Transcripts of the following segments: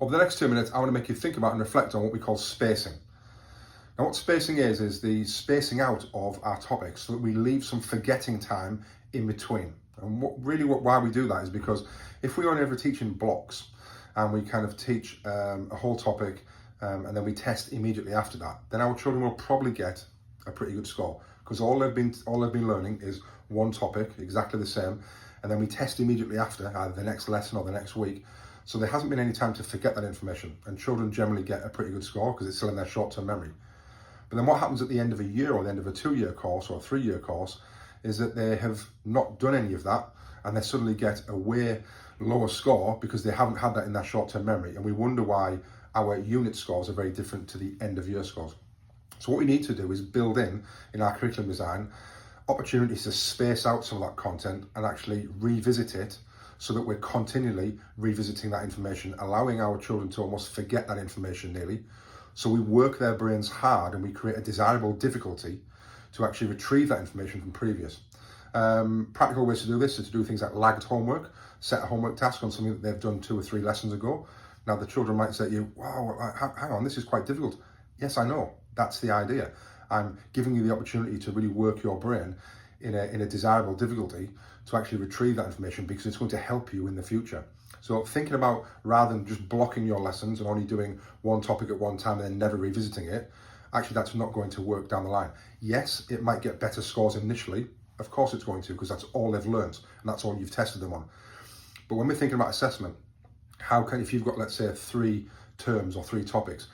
Over the next 2 minutes, I want to make you think about and reflect on what we call spacing. Now, what spacing is the spacing out of our topics so that we leave some forgetting time in between. And why we do that is because if we only ever teach in blocks and we kind of teach a whole topic and then we test immediately after that, then our children will probably get a pretty good score because all they've been learning is one topic, exactly the same, and then we test immediately after, either the next lesson or the next week. So there hasn't been any time to forget that information, and children generally get a pretty good score because it's still in their short-term memory. But then what happens at the end of a year or the end of a 2-year course or a 3-year course is that they have not done any of that and they suddenly get a way lower score because they haven't had that in their short-term memory, and we wonder why our unit scores are very different to the end of year scores. So what we need to do is build in our curriculum design opportunities to space out some of that content and actually revisit it so that we're continually revisiting that information, allowing our children to almost forget that information nearly. So we work their brains hard and we create a desirable difficulty to actually retrieve that information from previous. Practical ways to do this is to do things like lagged homework, set a homework task on something that they've done 2 or 3 lessons ago. Now the children might say to you, wow, hang on, this is quite difficult. Yes, I know, that's the idea. I'm giving you the opportunity to really work your brain in a desirable difficulty to actually retrieve that information because it's going to help you in the future. So thinking about, rather than just blocking your lessons and only doing one topic at one time and then never revisiting it, actually that's not going to work down the line. Yes, it might get better scores initially. Of course it's going to, because that's all they've learned and that's all you've tested them on. But when we're thinking about assessment, if you've got, let's say, 3 terms or 3 topics,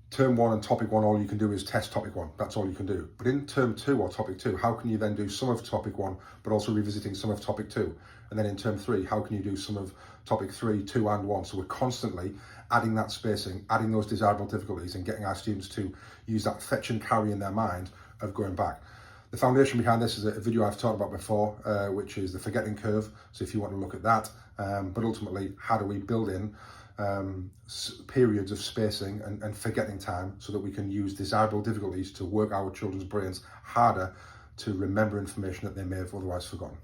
term 1 and topic 1, all you can do is test topic 1. That's all you can do. But in term 2 or topic 2, how can you then do some of topic 1, but also revisiting some of topic 2? And then in term 3, how can you do some of topic 3, 2 and 1? So we're constantly adding that spacing, adding those desirable difficulties and getting our students to use that fetch and carry in their mind of going back. The foundation behind this is a video I've talked about before, which is the forgetting curve. So if you want to look at that, but ultimately, how do we build in periods of spacing and forgetting time so that we can use desirable difficulties to work our children's brains harder to remember information that they may have otherwise forgotten.